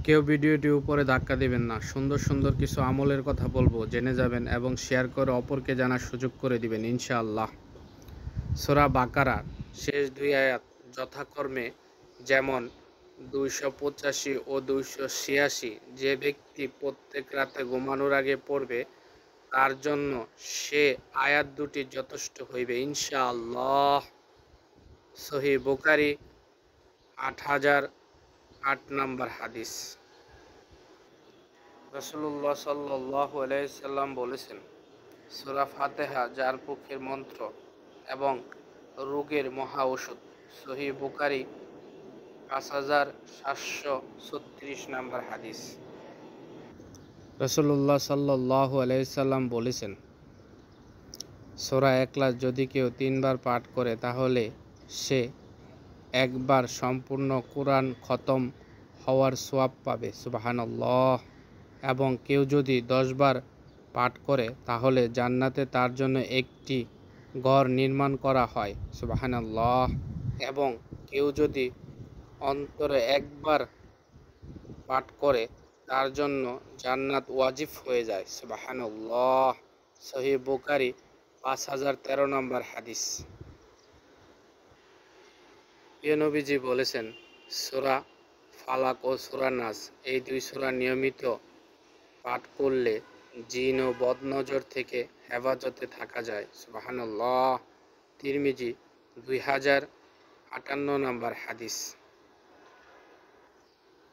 কেউ ভিডিওটি উপরে ধাক্কা দিবেন না। সুন্দর সুন্দর কিছু আমলের কথা বলবো, জেনে যাবেন এবং শেয়ার করে অপরকে জানার সুযোগ করে দিবেন ইনশাআল্লাহ। সূরা বাকারার শেষ দুই আয়াত যথাক্রমে যেমন 285 ও 286, যে ব্যক্তি প্রত্যেক রাতে ঘুমানোর আগে পড়বে তার জন্য সে আয়াত দুটি যথেষ্ট হইবে ইনশাআল্লাহ। সহিহ বুখারী 8008 নম্বর হাদিস। রাসূলুল্লাহ সাল্লাল্লাহু আলাইহি সাল্লাম বলেছেন, সূরা ফাতিহা যার পক্ষের মন্ত্র এবং রোগের মহা ঔষধ। সহিহ বুখারী 5736 নম্বর হাদিস। রাসূলুল্লাহ সাল্লাল্লাহু আলাইহি সাল্লাম বলেছেন, সূরা ইখলাস যদি কেউ 3 বার পাঠ করে তাহলে সে একবার সম্পূর্ণ কুরআন খতম হওয়ার সওয়াব পাবে। সুবহানাল্লাহ। এবং কেউ যদি 10 বার পাঠ করে তাহলে জান্নাতে তার জন্য একটি ঘর নির্মাণ করা হয়। সুবহানাল্লাহ। এবং কেউ যদি অন্তরে একবার পাঠ করে তার জন্য জান্নাত ওয়াজিব হয়ে যায়। সুবহানাল্লাহ। সহিহ বুখারী 5013 নম্বর হাদিস। প্রিয় নবীজি বলেছেন, সূরা ফালাক ও সূরা নাস এই দুই সূরা নিয়মিত পাঠ করলে জিন ও বদনজর থেকে হেফাজতে থাকা যায়। সুবহানাল্লাহ। তিরমিজি 2058 নম্বর হাদিস।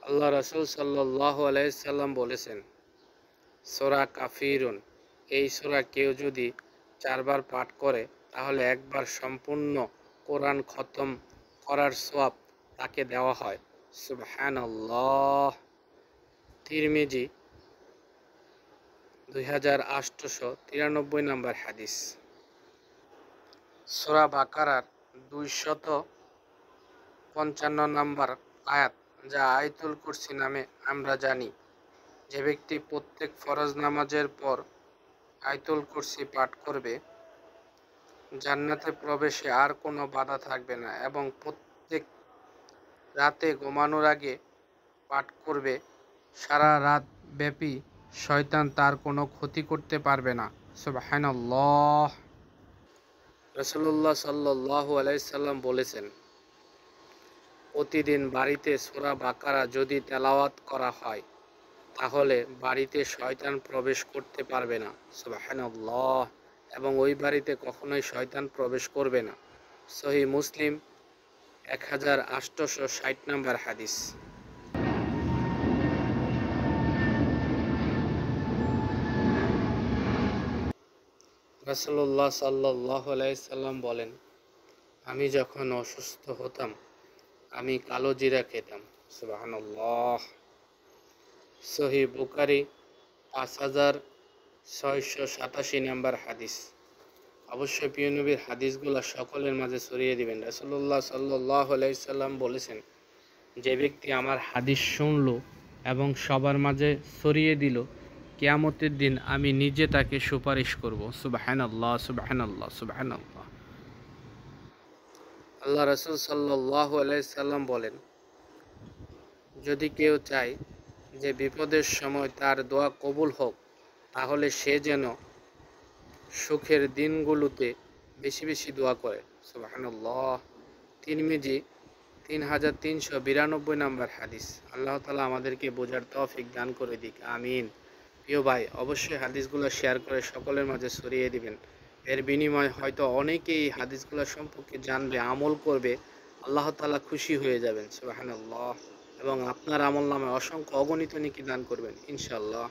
আল্লাহ রাসূল সাল্লাল্লাহু আলাইহি সাল্লাম বলেছেন, সূরা কাফিরুন এই সূরা কেউ যদি 4 বার পাঠ করে তাহলে একবার সম্পূর্ণ কোরআন খতম করার সওয়াব তাকে দেওয়া হয়। সুবহানাল্লাহ। তিরমিজি 2893 নম্বর হাদিস। সূরা বাকারার 255 নম্বর আয়াত, যা আয়াতুল কুরসি নামে আমরা জানি, যে ব্যক্তি প্রত্যেক ফরজ নামাজের পর আয়াতুল কুরসি পাঠ করবে জান্নাতে প্রবেশে আর কোনো বাধা থাকবে না, এবং প্রত্যেক রাতে ঘুমানোর আগে পাঠ করবে সারা রাত ব্যাপী শয়তান তার কোনো ক্ষতি করতে পারবে না। সুবহানাল্লাহ। রাসূলুল্লাহ সাল্লাল্লাহু আলাইহি সাল্লাম বলেছেন, প্রতিদিন বাড়িতে সূরা বাকারা যদি তেলাওয়াত করা হয় তাহলে বাড়িতে শয়তান প্রবেশ করতে পারবে না। সুবহানাল্লাহ। এবং ওই বাড়িতে কখনোই শয়তান প্রবেশ করবে না। সহিহ মুসলিম 1860 নম্বর হাদিস। রাসূলুল্লাহ সাল্লাল্লাহু আলাইহি সাল্লাম বলেন, আমি যখন অসুস্থ হতাম আমি কালো জিরা খেতাম। সুবহানাল্লাহ। সহিহ বুখারী 5687 নম্বর হাদিস। অবশ্যই প্রিয় নবীর হাদিসগুলো সকলের মাঝে ছড়িয়ে দিবেন। রাসূলুল্লাহ সাল্লাল্লাহু আলাইহি সাল্লাম বলেছেন, যে ব্যক্তি আমার হাদিস শুনলো এবং সবার মাঝে ছড়িয়ে দিল, কিয়ামতের দিন আমি নিজে তাকে সুপারিশ করব। সুবহানাল্লাহ, সুবহানাল্লাহ, সুবহানাল্লাহ। আল্লাহ রাসূল সাল্লাল্লাহু আলাইহি সাল্লাম বলেন, যদি কেউ চায় যে বিপদের সময় তার দোয়া কবুল হোক তাহলে সে যেন সুখের দিনগুলোতে বেশি বেশি দোয়া করে। সুবহানাল্লাহ। তিরমিজি 3392 নম্বর হাদিস। আল্লাহ তাআলা আমাদেরকে বোঝার তৌফিক দান করে দিক, আমিন। প্রিয় ভাই, অবশ্যই হাদিসগুলো শেয়ার করে সকলের মাঝে ছড়িয়ে দিবেন। এর বিনিময়ে হয়তো অনেকেই হাদিসগুলো সম্পর্কে জানবে, আমল করবে, আল্লাহ তাআলা খুশি হয়ে যাবেন। সুবহানাল্লাহ। এবং আপনার আমলনামায় অসংখ্য অগণিত নেকি দান করবেন ইনশাআল্লাহ।